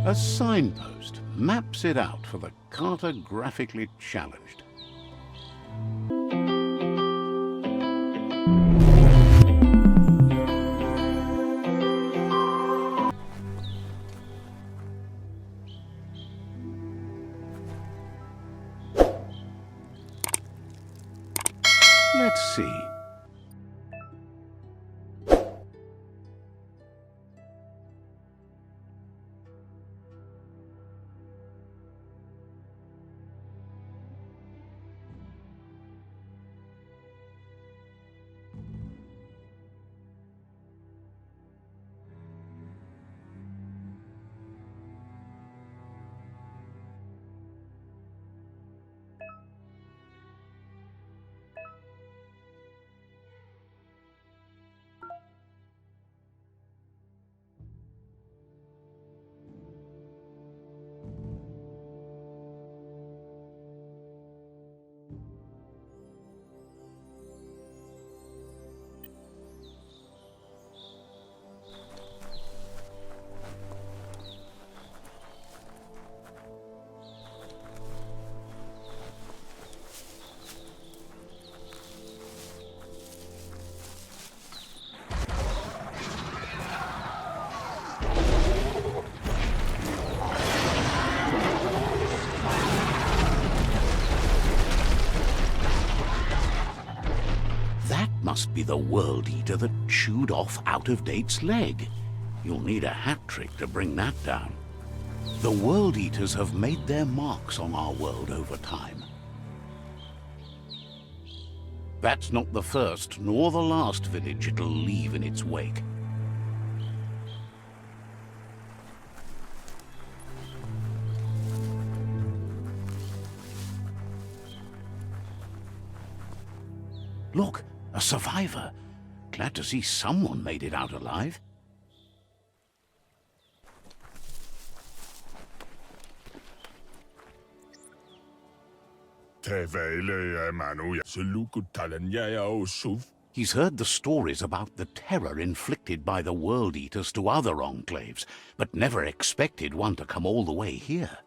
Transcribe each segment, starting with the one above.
A signpost maps it out for the cartographically challenged. Let's see. Must be the world eater that chewed off Out-of-Date's leg. You'll need a hat trick to bring that down. The world eaters have made their marks on our world over time. That's not the first nor the last village it'll leave in its wake. Look! A survivor. Glad to see someone made it out alive. He's heard the stories about the terror inflicted by the world eaters to other enclaves, but never expected one to come all the way here.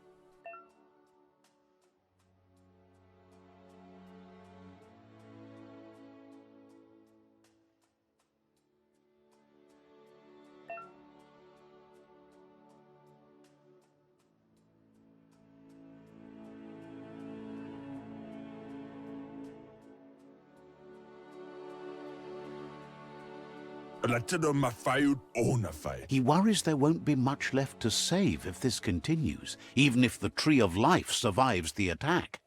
He worries there won't be much left to save if this continues, even if the Tree of Life survives the attack.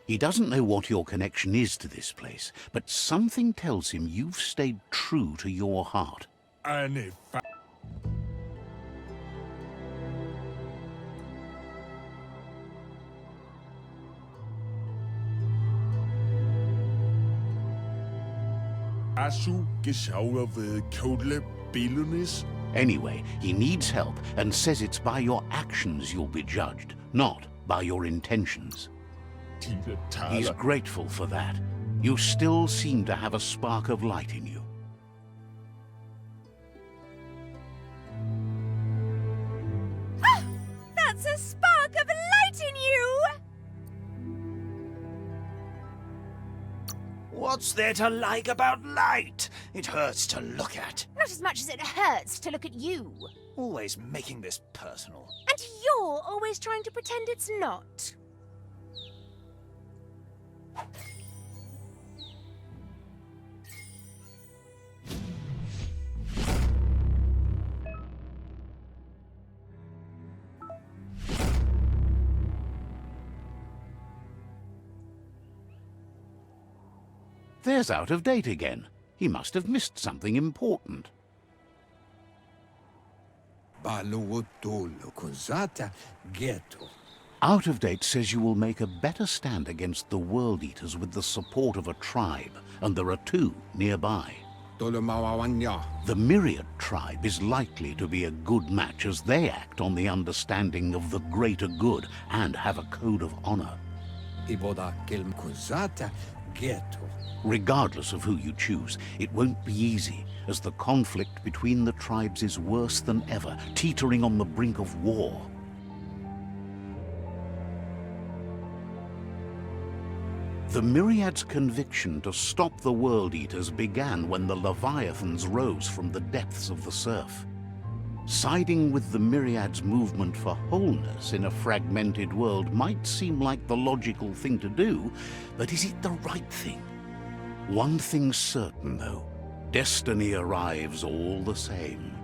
He doesn't know what your connection is to this place, but something tells him you've stayed true to your heart. Anyway, he needs help and says it's by your actions you'll be judged, not by your intentions. He's grateful for that. You still seem to have a spark of light in you. Ah! That's a spark of light in you! What's there to like about light? It hurts to look at. Not as much as it hurts to look at you. Always making this personal. And you're always trying to pretend it's not. There's Out-of-Date again. He must have missed something important. Out-of-Date says you will make a better stand against the World Eaters with the support of a tribe, and there are two nearby. The Myriad tribe is likely to be a good match as they act on the understanding of the greater good and have a code of honor. Regardless of who you choose, it won't be easy, as the conflict between the tribes is worse than ever, teetering on the brink of war. The Myriad's conviction to stop the World Eaters began when the Leviathans rose from the depths of the surf. Siding with the Myriad's movement for wholeness in a fragmented world might seem like the logical thing to do, but is it the right thing? One thing's certain, though. Destiny arrives all the same.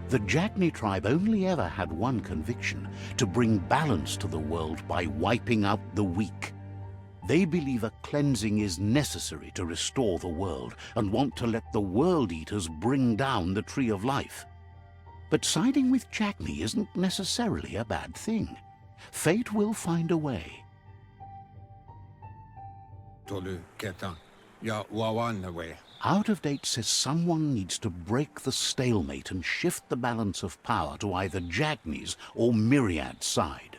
The Jagni tribe only ever had one conviction: to bring balance to the world by wiping out the weak. They believe a cleansing is necessary to restore the world and want to let the World Eaters bring down the Tree of Life. But siding with Jagni isn't necessarily a bad thing. Fate will find a way. Out of Date says someone needs to break the stalemate and shift the balance of power to either Jagni's or Myriad's side.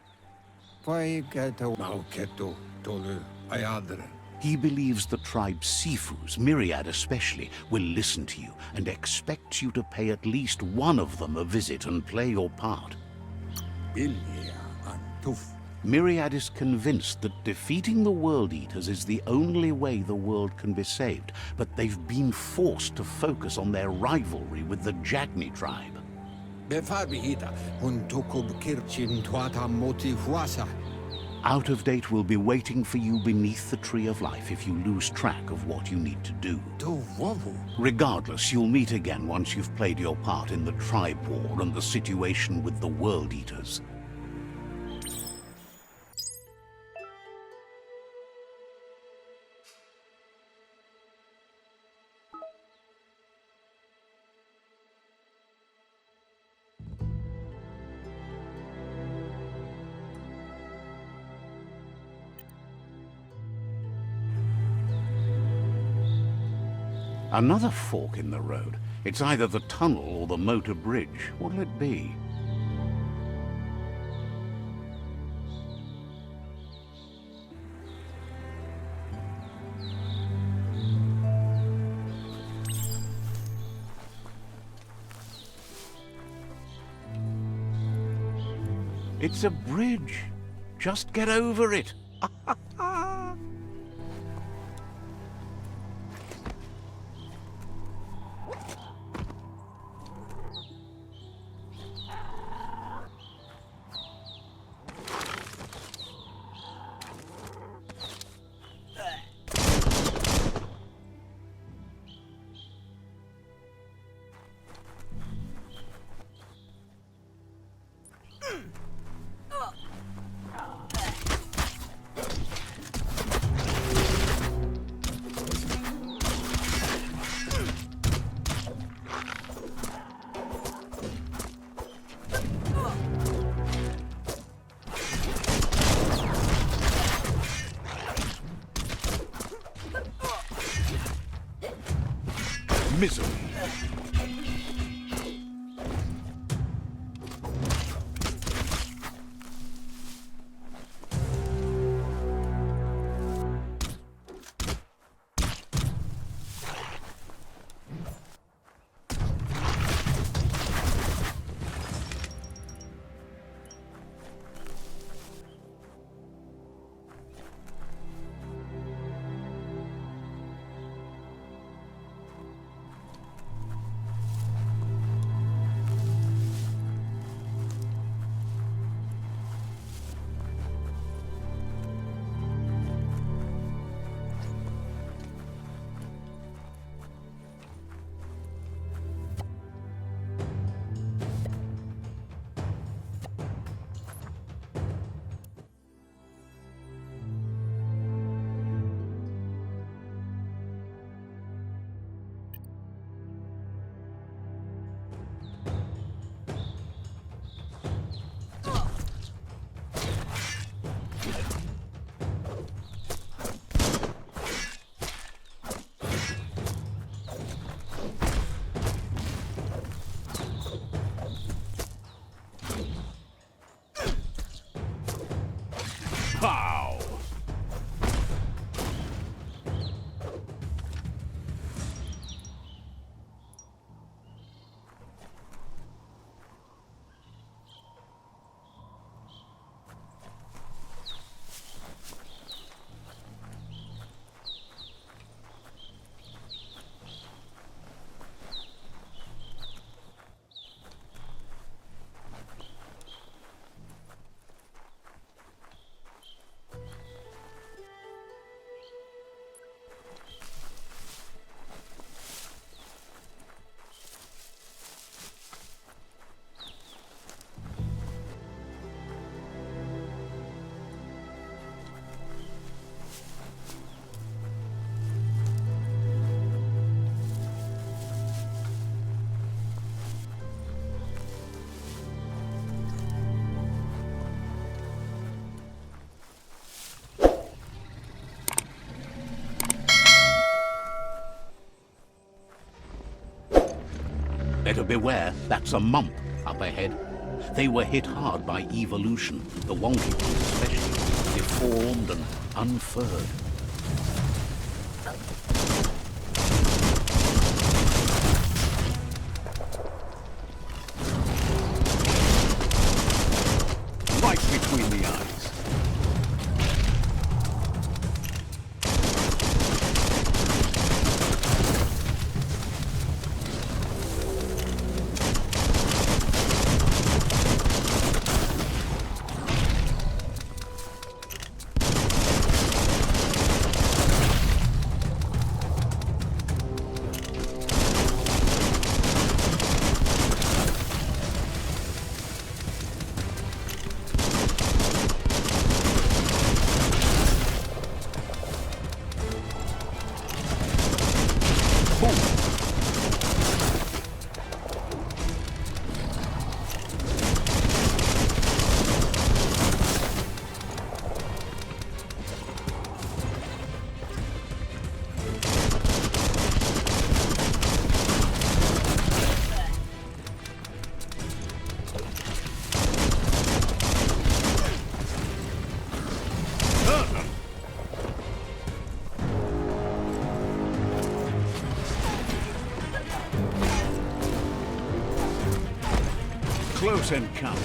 He believes the tribe Sifus, Myriad especially, will listen to you and expects you to pay at least one of them a visit and play your part. Myriad is convinced that defeating the World Eaters is the only way the world can be saved, but they've been forced to focus on their rivalry with the Jagni tribe. Out of Date will be waiting for you beneath the Tree of Life if you lose track of what you need to do. Regardless, you'll meet again once you've played your part in the tribe war and the situation with the World Eaters. Another fork in the road. It's either the tunnel or the motor bridge. What'll it be? It's a bridge. Just get over it. Misery. Pow! Better beware, that's a mump up ahead. They were hit hard by evolution, the wonky ones especially, deformed and unfurred. Right between the eyes. Close encounter.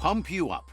Pump you up.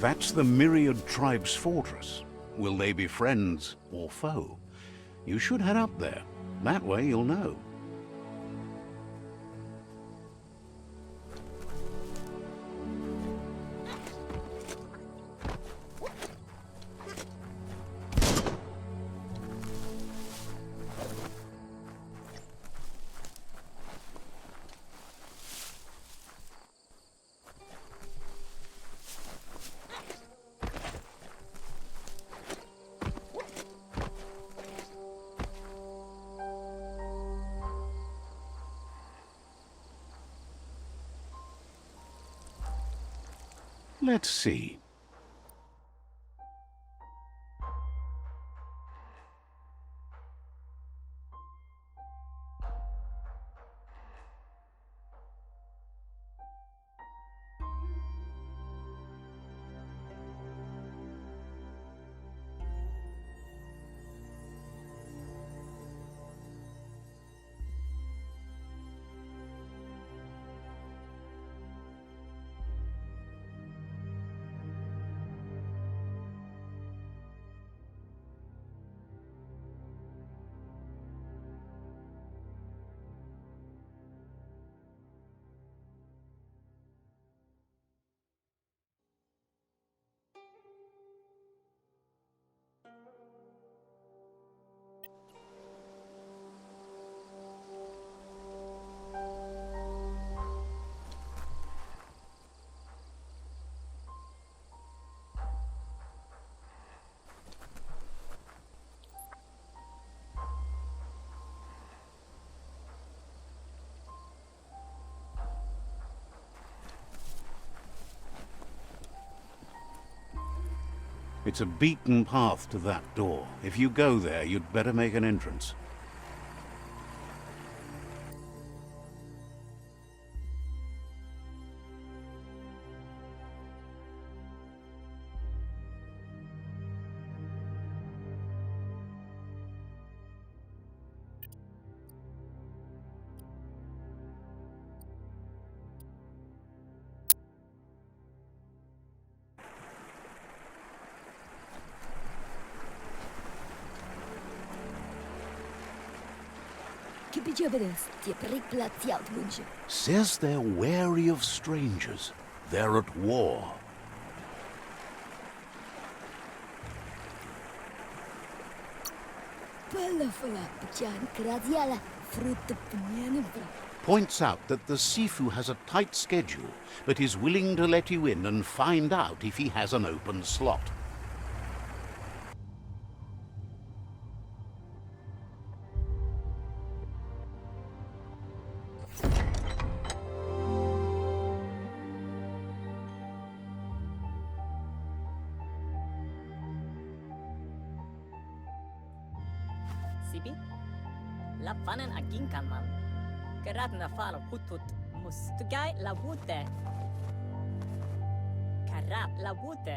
That's the Myriad Tribe's fortress. Will they be friends or foe? You should head up there. That way you'll know. Let's see. It's a beaten path to that door. If you go there, you'd better make an entrance. Says they're wary of strangers. They're at war. Points out that the Sifu has a tight schedule, but is willing to let you in and find out if he has an open slot.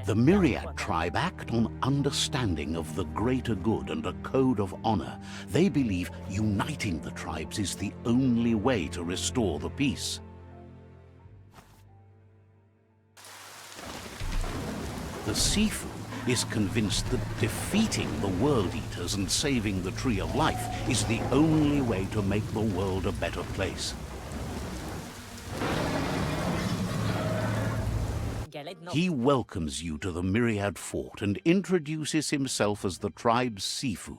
The Myriad tribe act on understanding of the greater good and a code of honor. They believe uniting the tribes is the only way to restore the peace. The Sifu is convinced that defeating the World Eaters and saving the Tree of Life is the only way to make the world a better place. He welcomes you to the Myriad Fort and introduces himself as the tribe's Sifu.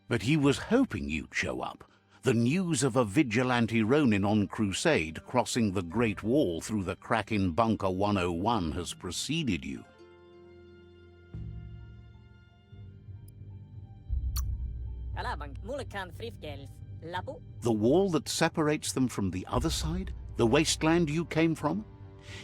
But he was hoping you'd show up. The news of a vigilante Ronin on crusade crossing the Great Wall through the crack in Bunker 101 has preceded you. The wall that separates them from the other side? The wasteland you came from?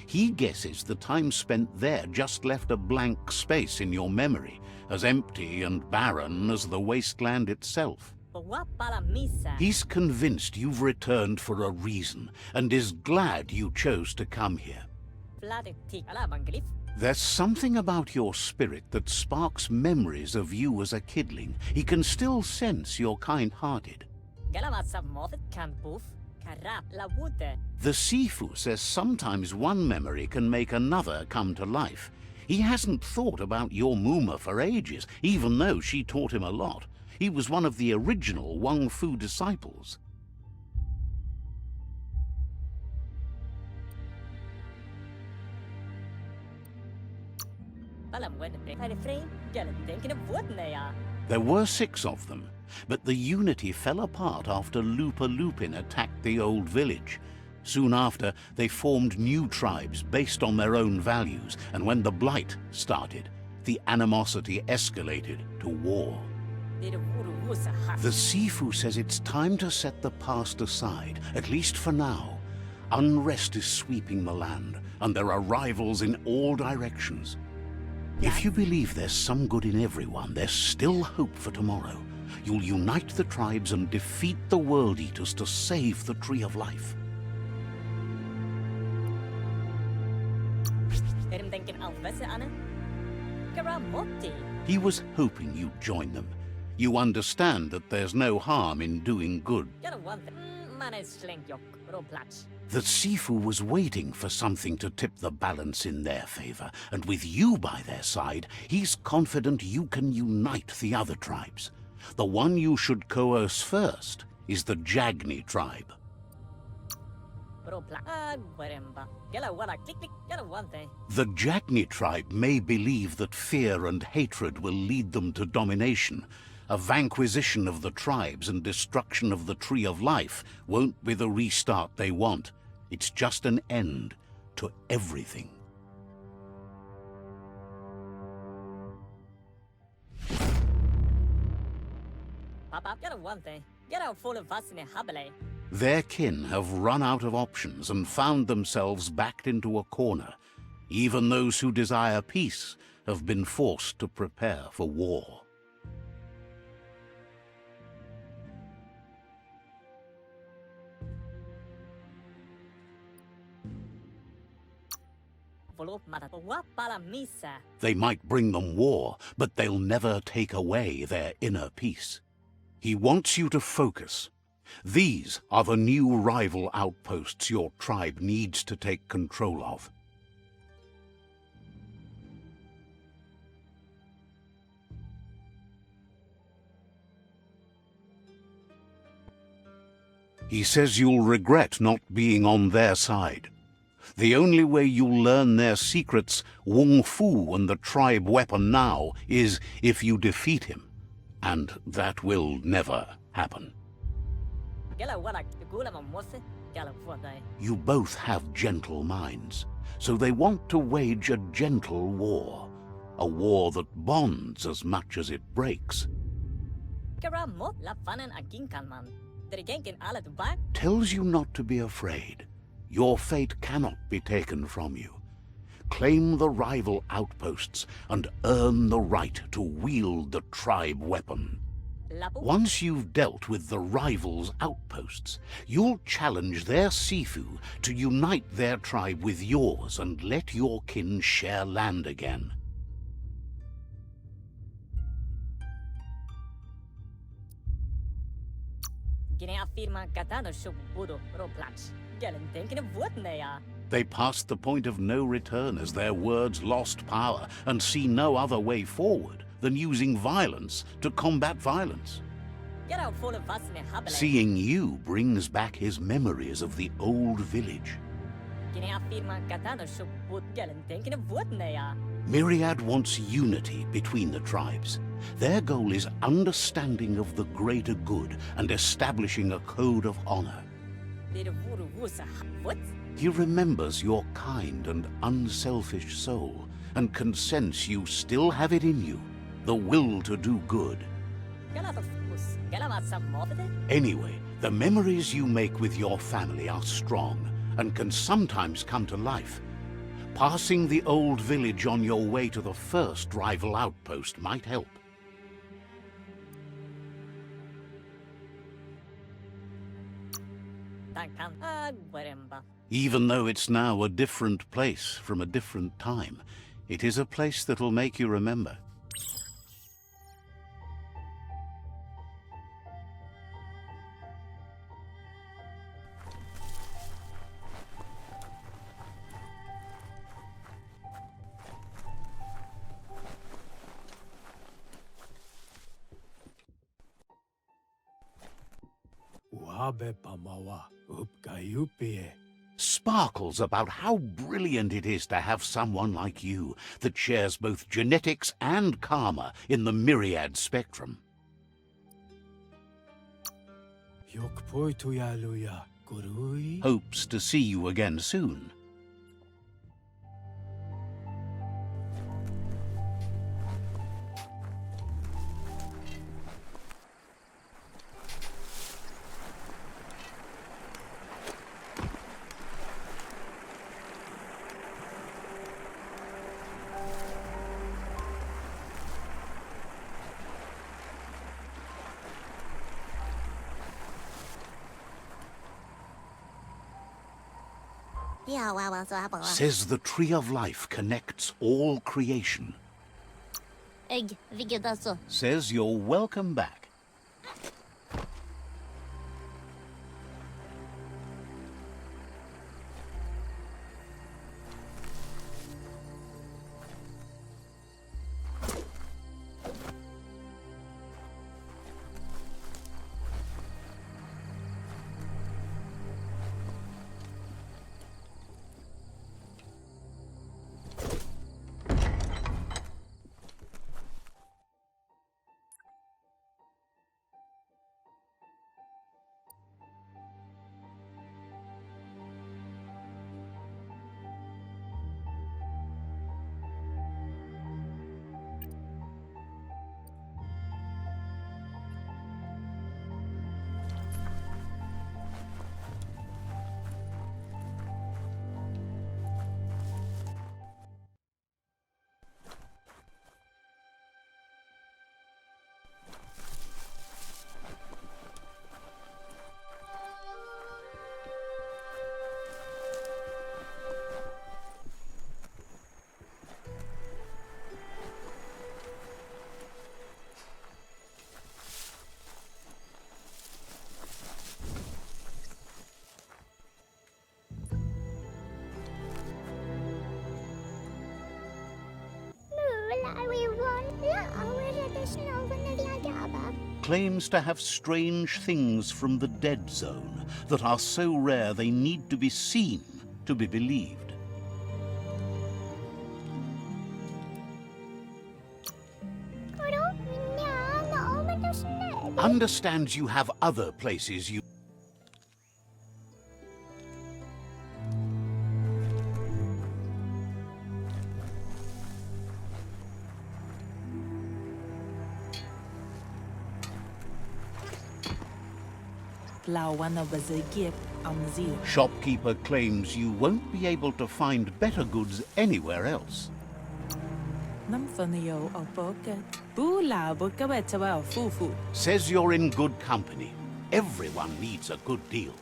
He guesses the time spent there just left a blank space in your memory, as empty and barren as the wasteland itself. He's convinced you've returned for a reason, and is glad you chose to come here. There's something about your spirit that sparks memories of you as a kidling. He can still sense you're kind-hearted. The Sifu says sometimes one memory can make another come to life. He hasn't thought about your Muma for ages, even though she taught him a lot. He was one of the original Wang Fu disciples. There were 6 of them, but the unity fell apart after Lupa Lupin attacked the old village. Soon after, they formed new tribes based on their own values, and when the Blight started, the animosity escalated to war. The Sifu says it's time to set the past aside, at least for now. Unrest is sweeping the land, and there are rivals in all directions. If you believe there's some good in everyone, there's still hope for tomorrow. You'll unite the tribes and defeat the World Eaters to save the Tree of Life. He was hoping you'd join them. You understand that there's no harm in doing good. The Sifu was waiting for something to tip the balance in their favor, and with you by their side, he's confident you can unite the other tribes. The one you should coerce first is the Jagni tribe. The Jagni tribe may believe that fear and hatred will lead them to domination. A vanquisition of the tribes and destruction of the Tree of Life won't be the restart they want. It's just an end to everything. Their kin have run out of options and found themselves backed into a corner. Even those who desire peace have been forced to prepare for war. They might bring them war, but they'll never take away their inner peace. He wants you to focus. These are the new rival outposts your tribe needs to take control of. He says you'll regret not being on their side. The only way you'll learn their secrets, Wung Fu and the tribe weapon now, is if you defeat him. And that will never happen. You both have gentle minds, so they want to wage a gentle war. A war that bonds as much as it breaks. Tells you not to be afraid. Your fate cannot be taken from you. Claim the rival outposts and earn the right to wield the tribe weapon. Once you've dealt with the rivals' outposts, you'll challenge their Sifu to unite their tribe with yours and let your kin share land again. They passed the point of no return as their words lost power and see no other way forward than using violence to combat violence. Seeing you brings back his memories of the old village. Myriad wants unity between the tribes. Their goal is understanding of the greater good and establishing a code of honor. He remembers your kind and unselfish soul and can sense you still have it in you, the will to do good. Anyway, the memories you make with your family are strong and can sometimes come to life. Passing the old village on your way to the first rival outpost might help. Even though it's now a different place from a different time, it is a place that'll make you remember. Sparkles about how brilliant it is to have someone like you that shares both genetics and karma in the myriad spectrum. Hopes to see you again soon. Says the tree of life connects all creation. Says you're welcome back. Claims to have strange things from the dead zone that are so rare they need to be seen to be believed. Understands you have other places you... Shopkeeper claims you won't be able to find better goods anywhere else. Says you're in good company. Everyone needs a good deal.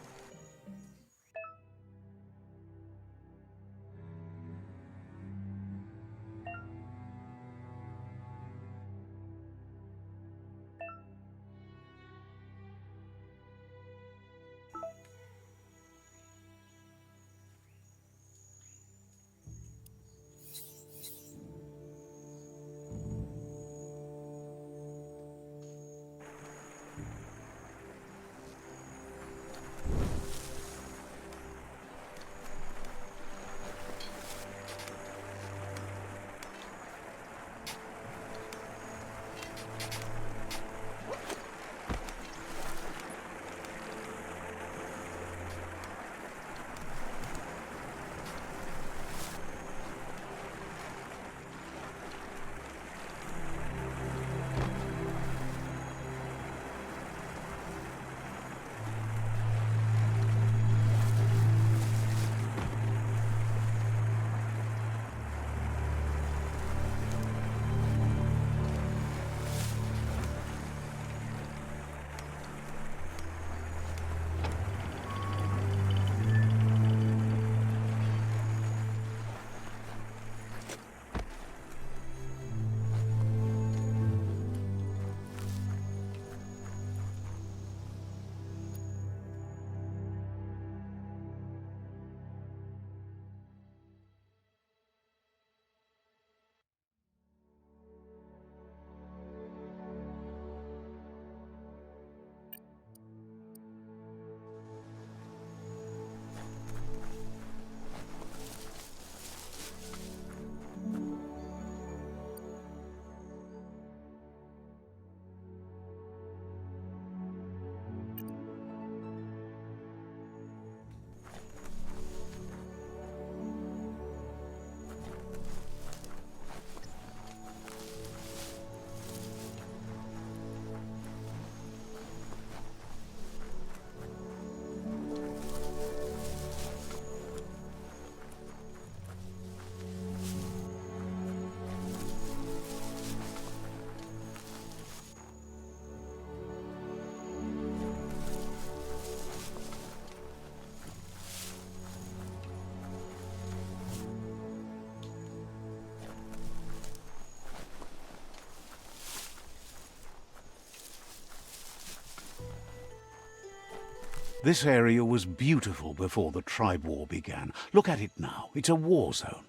This area was beautiful before the tribe war began. Look at it now. It's a war zone.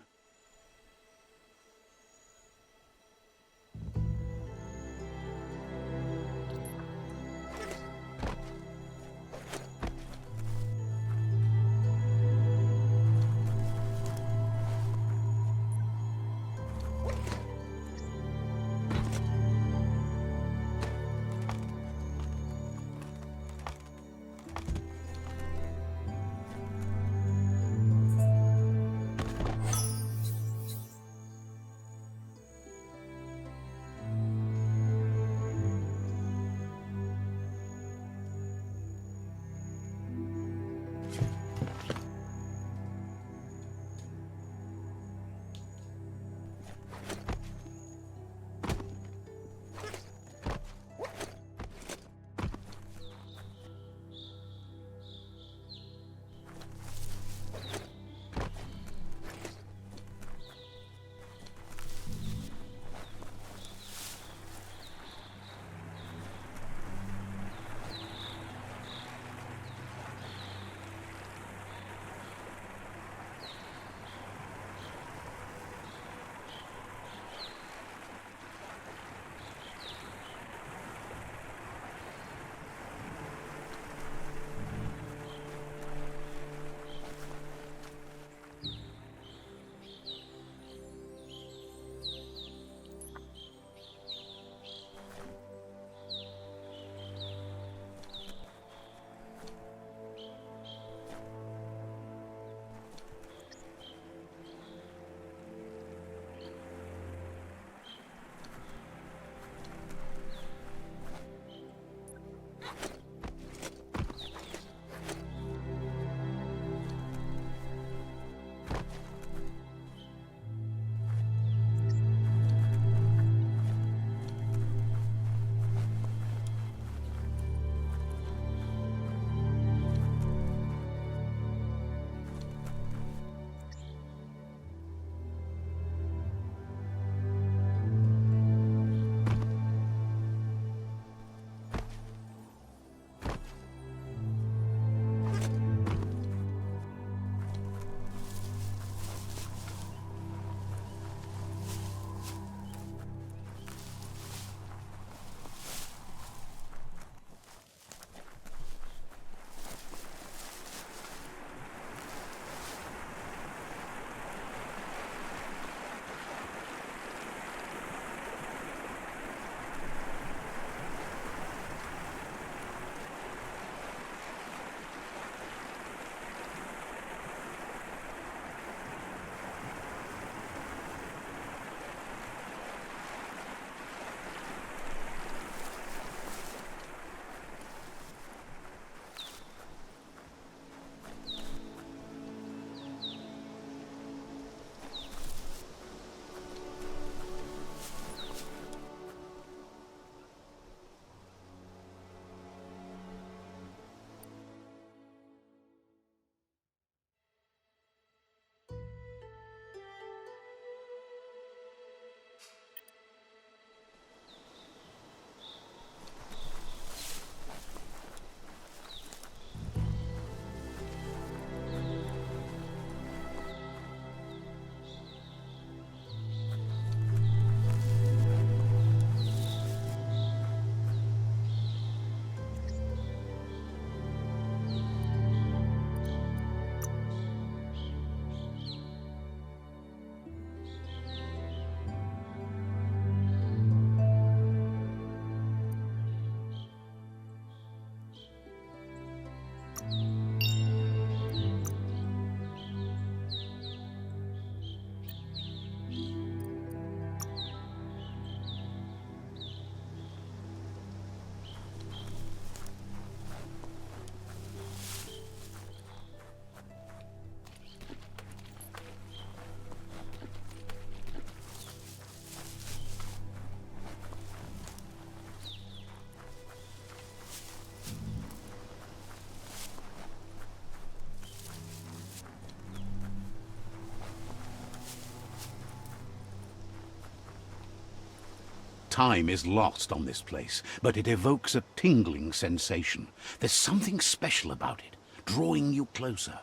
Time is lost on this place, but it evokes a tingling sensation. There's something special about it, drawing you closer.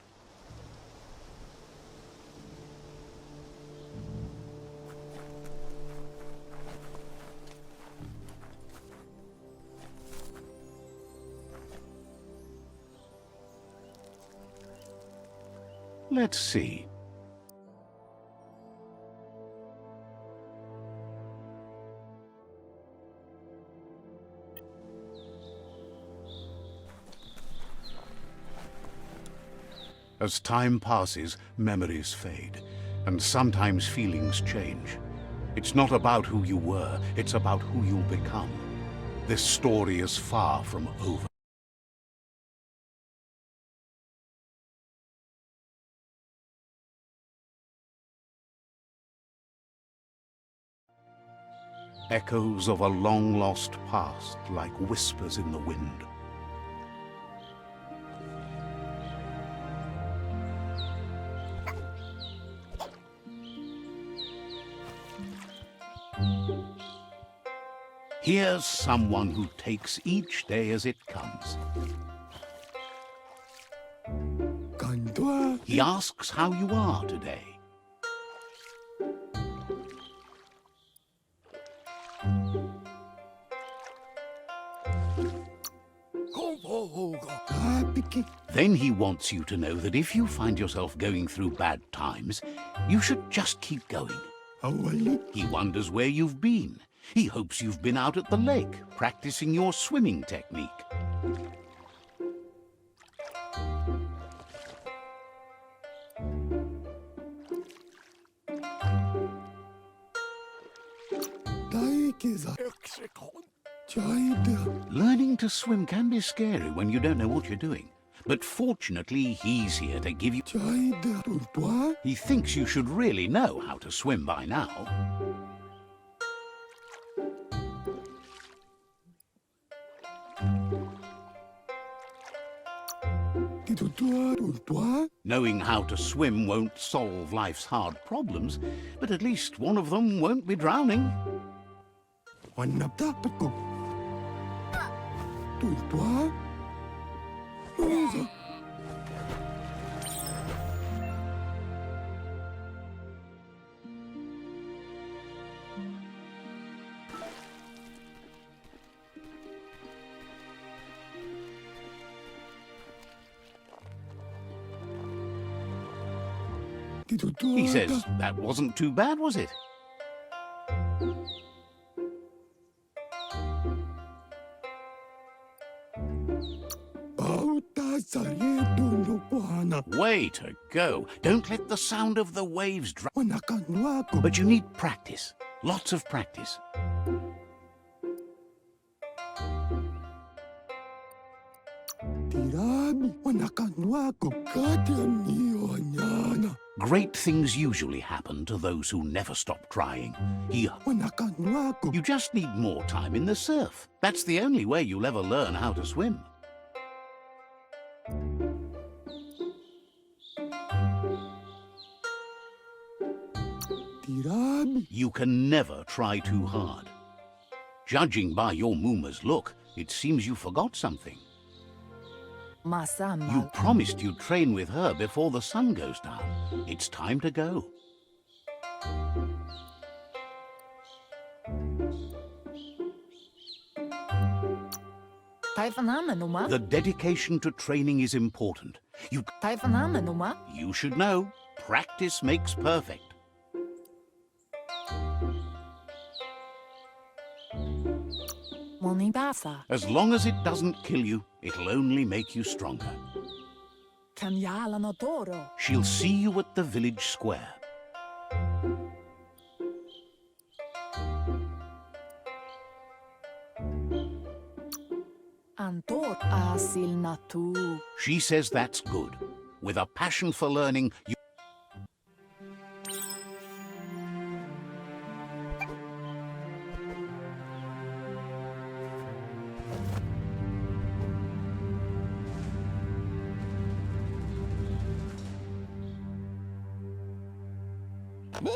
Let's see. As time passes, memories fade, and sometimes feelings change. It's not about who you were, it's about who you'll become. This story is far from over. Echoes of a long-lost past, like whispers in the wind. Here's someone who takes each day as it comes. He asks how you are today. Then he wants you to know that if you find yourself going through bad times, you should just keep going. He wonders where you've been. He hopes you've been out at the lake, practicing your swimming technique. Learning to swim can be scary when you don't know what you're doing. But fortunately, he's here to give you... He thinks you should really know how to swim by now. Knowing how to swim won't solve life's hard problems, but at least one of them won't be drowning. He says that wasn't too bad, was it? Way to go. Don't let the sound of the waves drown. But you need practice. Lots of practice. Great things usually happen to those who never stop trying. You just need more time in the surf. That's the only way you'll ever learn how to swim. You can never try too hard. Judging by your Muma's look, it seems you forgot something. You promised you'd train with her before the sun goes down. It's time to go. The dedication to training is important. You should know, practice makes perfect. As long as it doesn't kill you, it'll only make you stronger. She'll see you at the village square. She says that's good. With a passion for learning, you...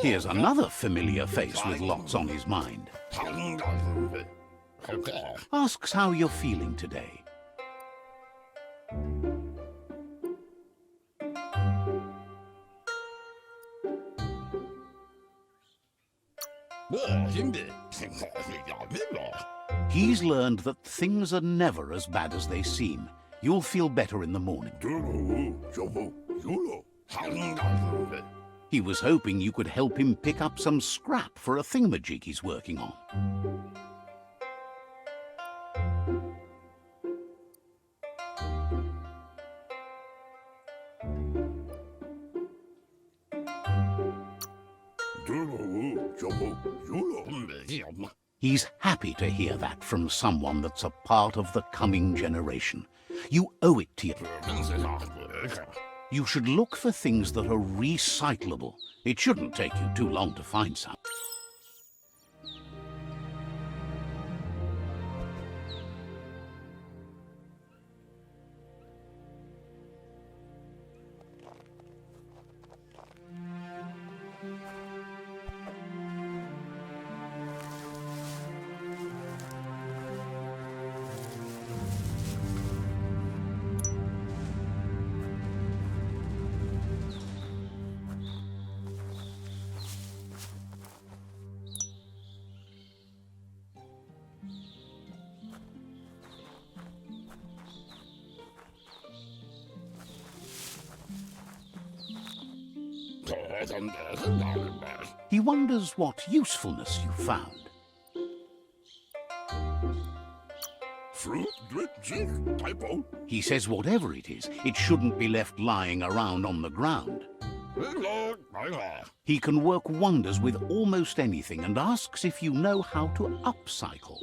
Here's another familiar face with lots on his mind. Asks how you're feeling today. He's learned that things are never as bad as they seem. You'll feel better in the morning. He was hoping you could help him pick up some scrap for a thingamajig he's working on. He's happy to hear that from someone that's a part of the coming generation. You owe it to you. You should look for things that are recyclable. It shouldn't take you too long to find some. He wonders what usefulness you found. He says whatever it is, it shouldn't be left lying around on the ground. He can work wonders with almost anything and asks if you know how to upcycle.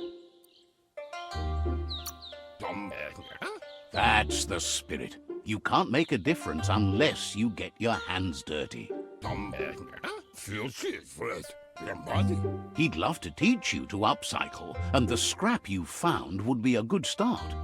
That's the spirit. You can't make a difference unless you get your hands dirty. He'd love to teach you to upcycle, and the scrap you found would be a good start.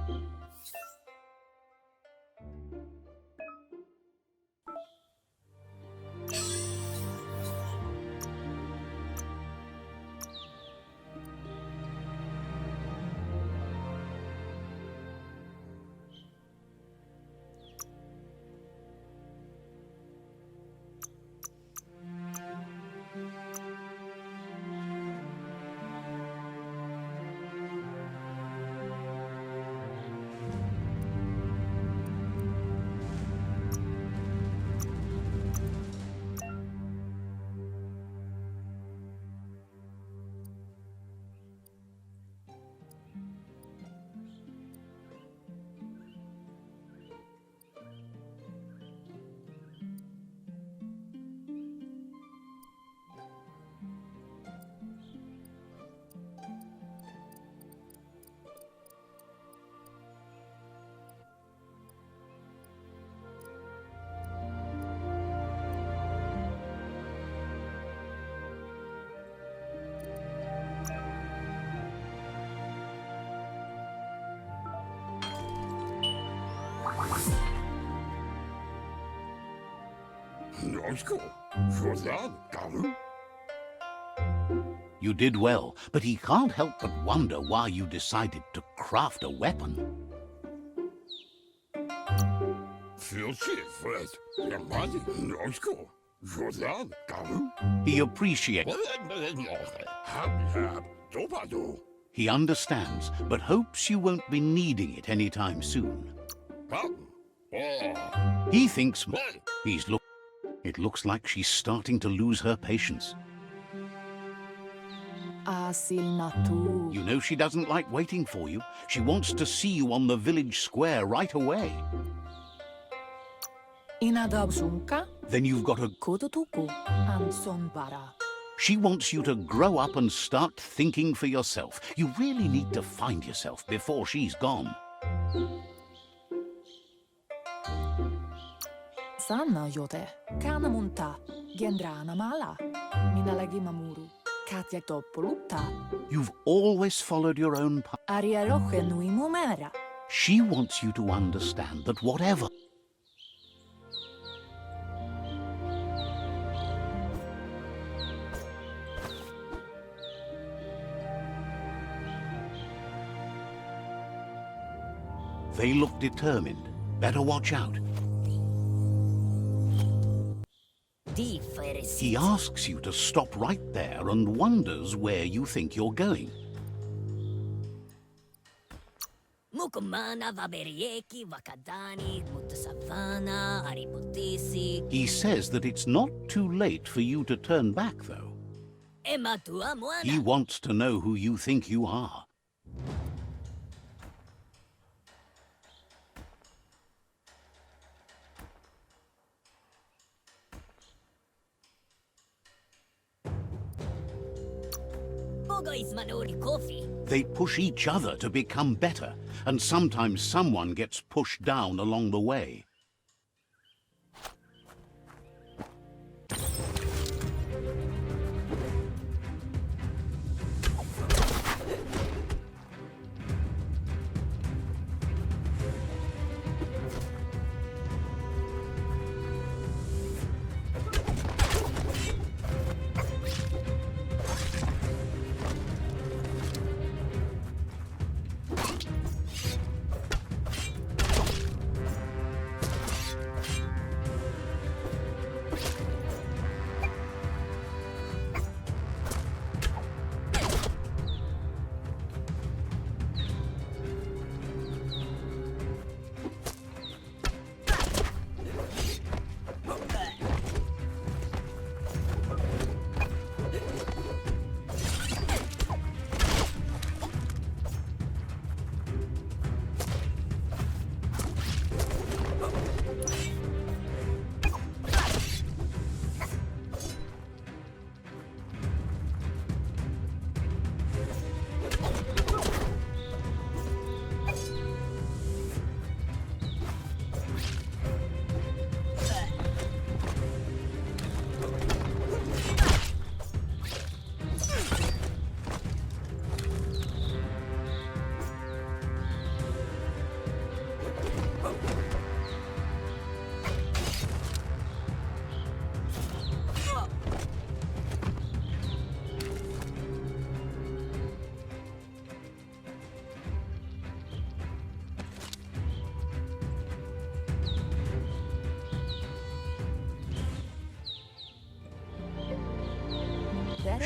You did well, but he can't help but wonder why you decided to craft a weapon. He appreciates. He understands, but hopes you won't be needing it anytime soon. He thinks it looks like she's starting to lose her patience. You know she doesn't like waiting for you. She wants to see you on the village square right away. Then you've got She wants you to grow up and start thinking for yourself. You really need to find yourself before she's gone. Sana jote, kana munta, gendrana mala, minalagi mamuru, katya toppolutta. You've always followed your own path. Aria roche nui mumera. She wants you to understand that whatever. They look determined. Better watch out. He asks you to stop right there and wonders where you think you're going. He says that it's not too late for you to turn back, though. He wants to know who you think you are. They push each other to become better, and sometimes someone gets pushed down along the way.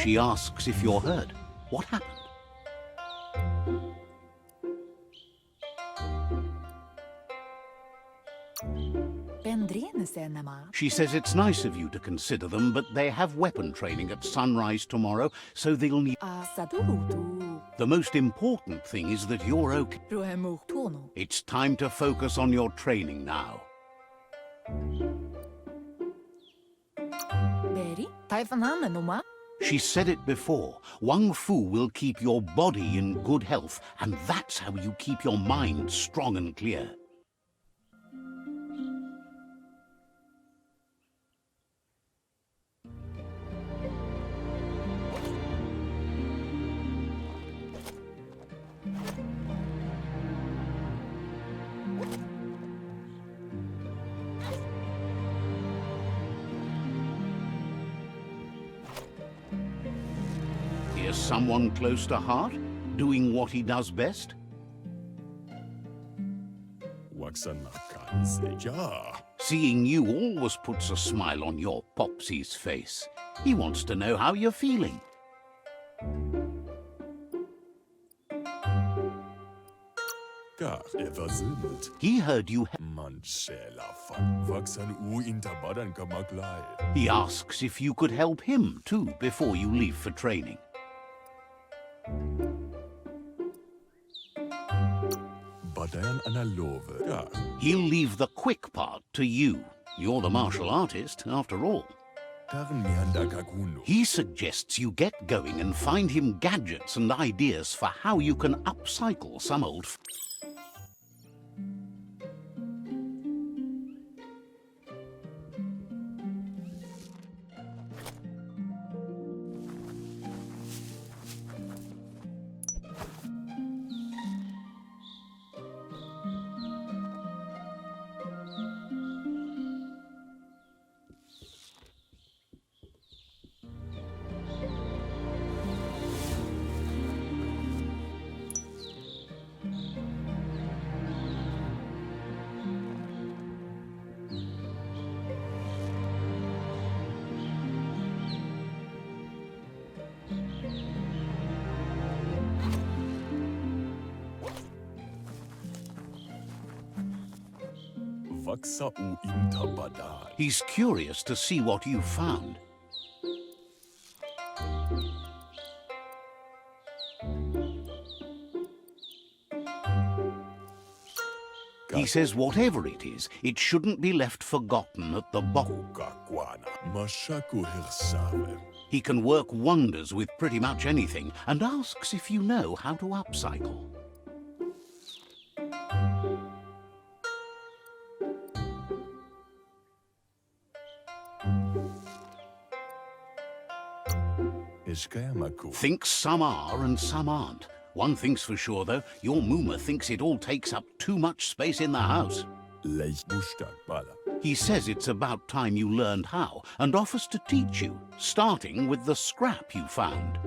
She asks if you're hurt. What happened? She says it's nice of you to consider them, but they have weapon training at sunrise tomorrow, so they'll need... The most important thing is that you're okay. It's time to focus on your training now. She said it before. Wang Fu will keep your body in good health, and that's how you keep your mind strong and clear. Here's someone close to heart, doing what he does best. Seeing you always puts a smile on your Popsy's face. He wants to know how you're feeling. He heard you. He asks if you could help him too before you leave for training. He'll leave the quick part to you. You're the martial artist, after all. He suggests you get going and find him gadgets and ideas for how you can upcycle some old... faksa'u inta badai. He's curious to see what you found. He says whatever it is, it shouldn't be left forgotten at the bottom. Kakwana, mashaku hirsave. He can work wonders with pretty much anything and asks if you know how to upcycle. Thinks some are and some aren't. One thing's for sure, though, your Mooma thinks it all takes up too much space in the house. He says it's about time you learned how and offers to teach you, starting with the scrap you found.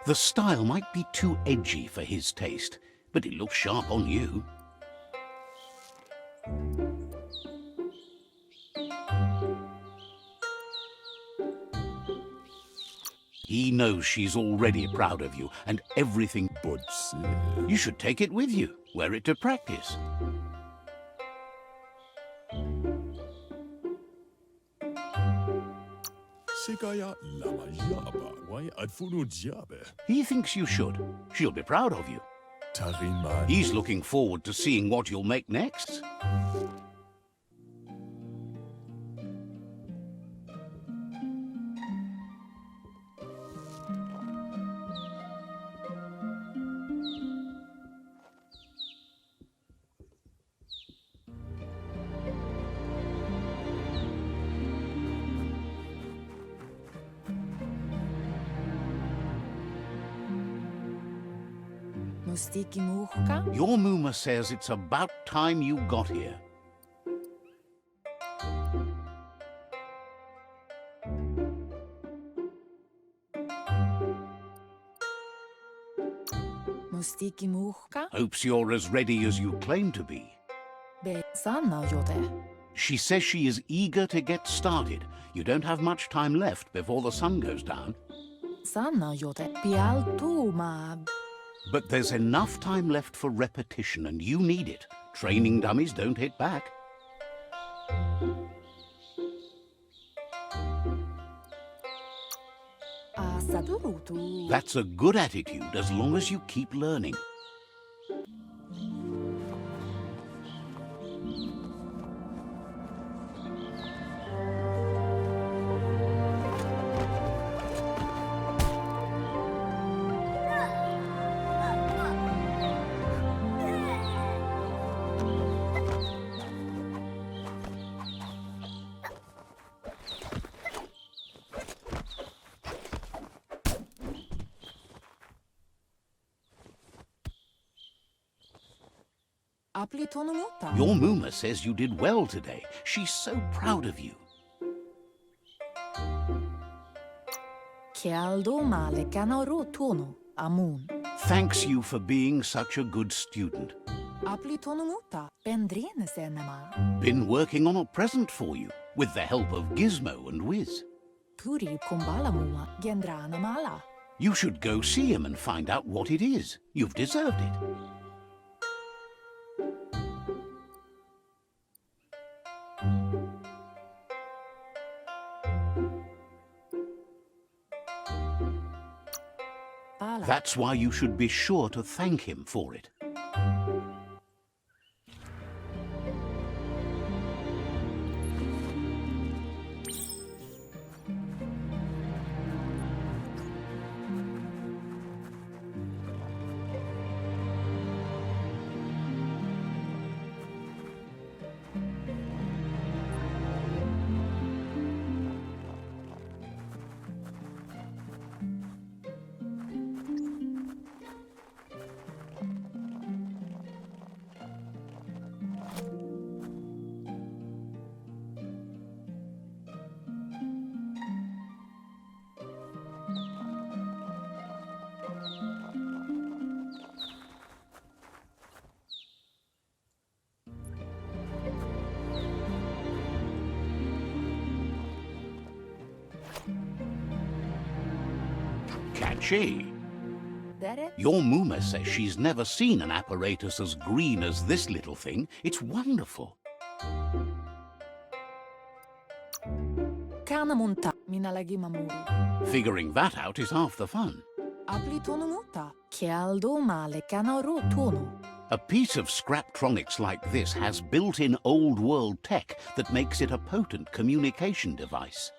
The style might be too edgy for his taste, but it looks sharp on you. He knows she's already proud of you and everything. But You should take it with you, wear it to practice. He thinks you should. She'll be proud of you. He's looking forward to seeing what you'll make next. Your Mooma says it's about time you got here. Hopes you're as ready as you claim to be. She says she is eager to get started. You don't have much time left before the sun goes down. But there's enough time left for repetition, and you need it. Training dummies don't hit back. That's a good attitude as long as you keep learning. Aplitonumuta. Your Muma says you did well today. She's so proud of you. Kialdo male kanaro tono. Amun. Thanks you for being such a good student. Aplitonumuta. Pendrine senema. Been working on a present for you, with the help of Gizmo and Wiz. Puri kumbalamuma gendrana mala. You should go see him and find out what it is. You've deserved it. Pala. That's why you should be sure to thank him for it. Catchy. Dere. Your Muma says she's never seen an apparatus as green as this little thing. It's wonderful. Kanamunta. Minalagi mamuru. Figuring that out is half the fun. Aplitonumuta. Kialdo male kanaro tono. A piece of Scraptronics like this has built-in old-world tech that makes it a potent communication device.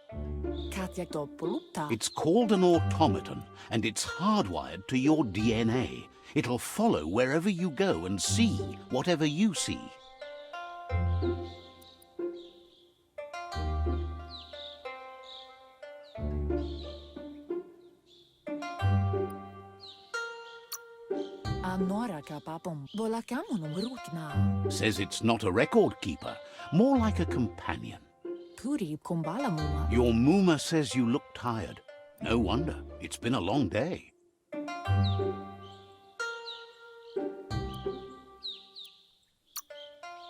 Karakter. It's called an automaton, and it's hardwired to your DNA. It'll follow wherever you go and see whatever you see. Anora kapapom. Bolakamunum rukna. Says it's not a record keeper, more like a companion. Puri kumbalamuma. Your Muma says you look tired. No wonder. It's been a long day.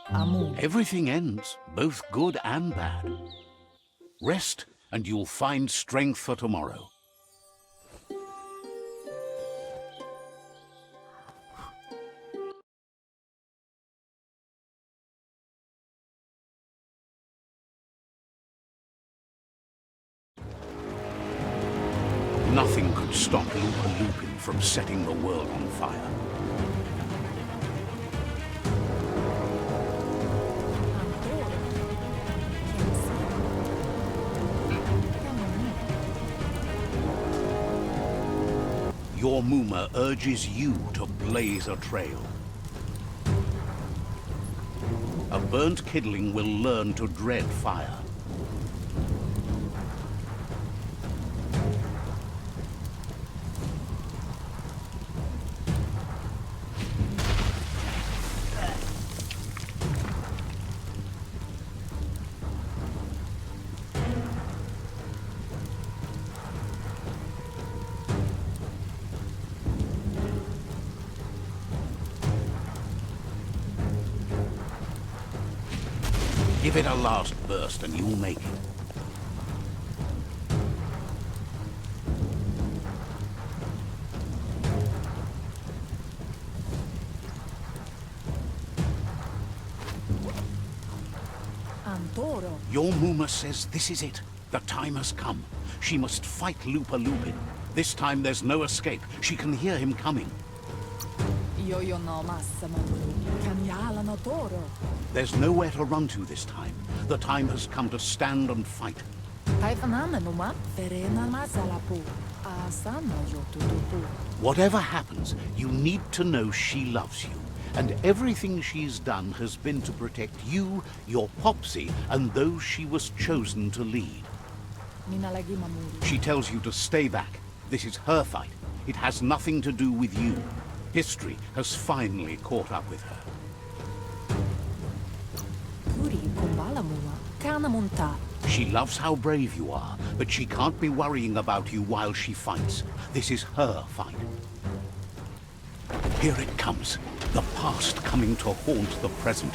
Amun. Everything ends, both good and bad. Rest, and you'll find strength for tomorrow. Nothing could stop Loopa Lupin from setting the world on fire. Your Muma urges you to blaze a trail. A burnt kidling will learn to dread fire. Give it a last burst and you'll make it. Antoro. Your Muma says this is it. The time has come. She must fight Loopa Lupin. This time there's no escape. She can hear him coming. Yo no massa mamuru. Kanyala no toro. There's nowhere to run to this time. The time has come to stand and fight. Paifanamenuma. Verena masalapu. Asana yo tutupu. Whatever happens, you need to know she loves you. And everything she's done has been to protect you, your Popsy, and those she was chosen to lead. Minalagi mamuru. She tells you to stay back. This is her fight. It has nothing to do with you. History has finally caught up with her. munta. She loves how brave you are, but she can't be worrying about you while she fights. This is her fight. Here it comes. The past coming to haunt the present.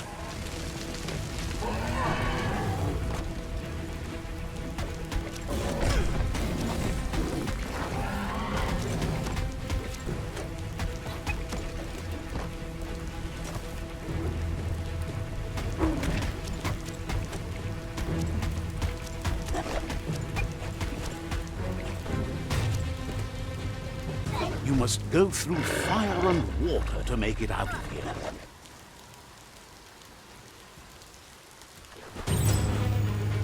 You must go through fire and water to make it out of here.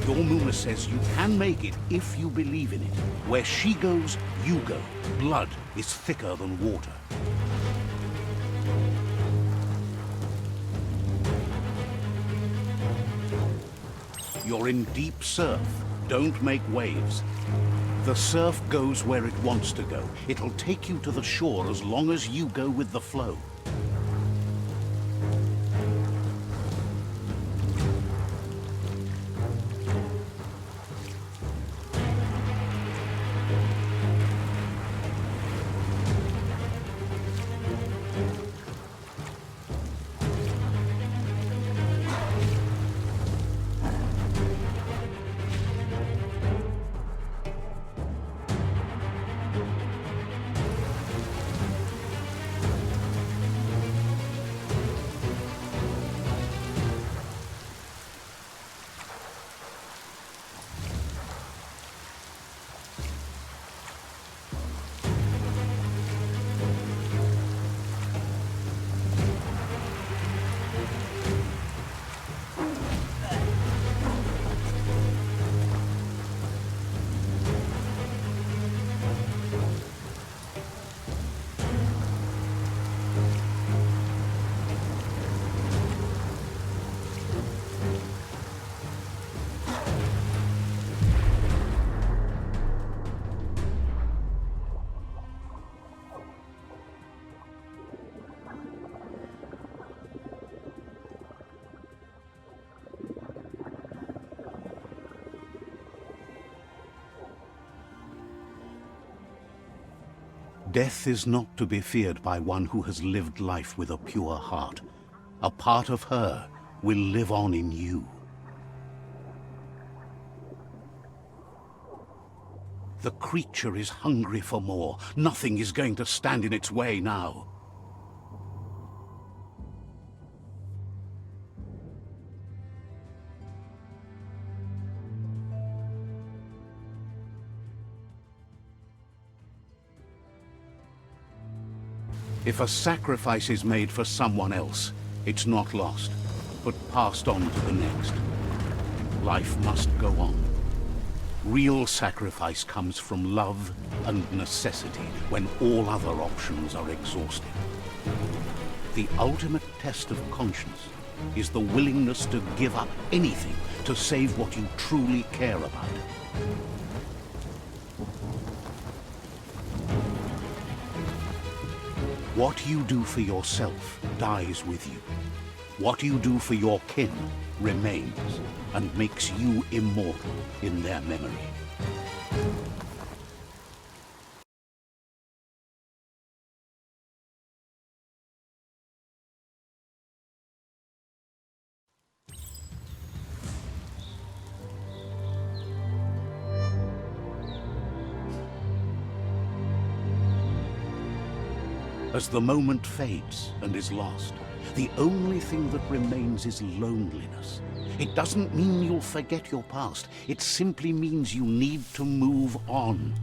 Your Muna says you can make it if you believe in it. Where she goes, you go. Blood is thicker than water. You're in deep surf. Don't make waves. The surf goes where it wants to go. It'll take you to the shore as long as you go with the flow. Death is not to be feared by one who has lived life with a pure heart. A part of her will live on in you. The creature is hungry for more. Nothing is going to stand in its way now. If a sacrifice is made for someone else, it's not lost, but passed on to the next. Life must go on. Real sacrifice comes from love and necessity when all other options are exhausted. The ultimate test of conscience is the willingness to give up anything to save what you truly care about. What you do for yourself dies with you. What you do for your kin remains and makes you immortal in their memory. As the moment fades and is lost, the only thing that remains is loneliness. It doesn't mean you'll forget your past. It simply means you need to move on.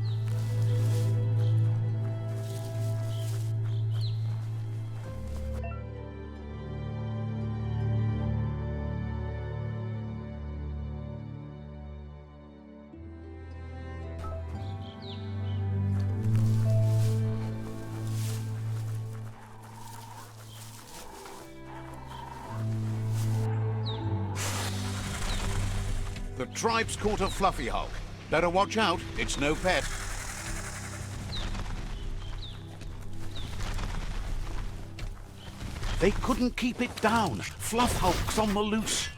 The tribe's caught a fluffy hulk. Better watch out, it's no pet. They couldn't keep it down. Fluff hulk's on the loose.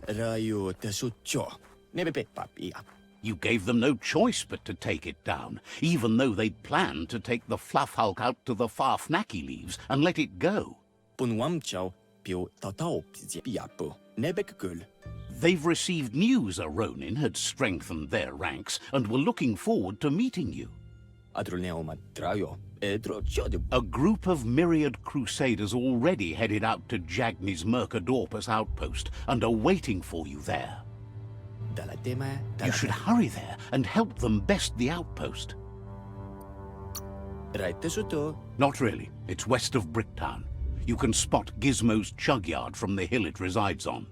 Rayo tesutjo. Nebepepapia. You gave them no choice but to take it down, even though they'd planned to take the fluff hulk out to the Farfnaki leaves and let it go. Punwamchao pio tatao piapo. Nebekul. They've received news a Ronin had strengthened their ranks and were looking forward to meeting you. Adroneoma trayo. Edrochodu. A group of myriad crusaders already headed out to Jagni's Mercadorpus outpost and are waiting for you there. Dalatema. You should hurry there and help them best the outpost. Right tesuto. Not really. It's west of Bricktown. You can spot Gizmo's chug yard from the hill it resides on.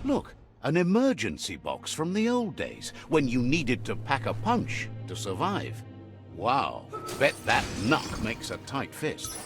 Look, an emergency box from the old days, when you needed to pack a punch to survive. Wow, bet that knuck makes a tight fist.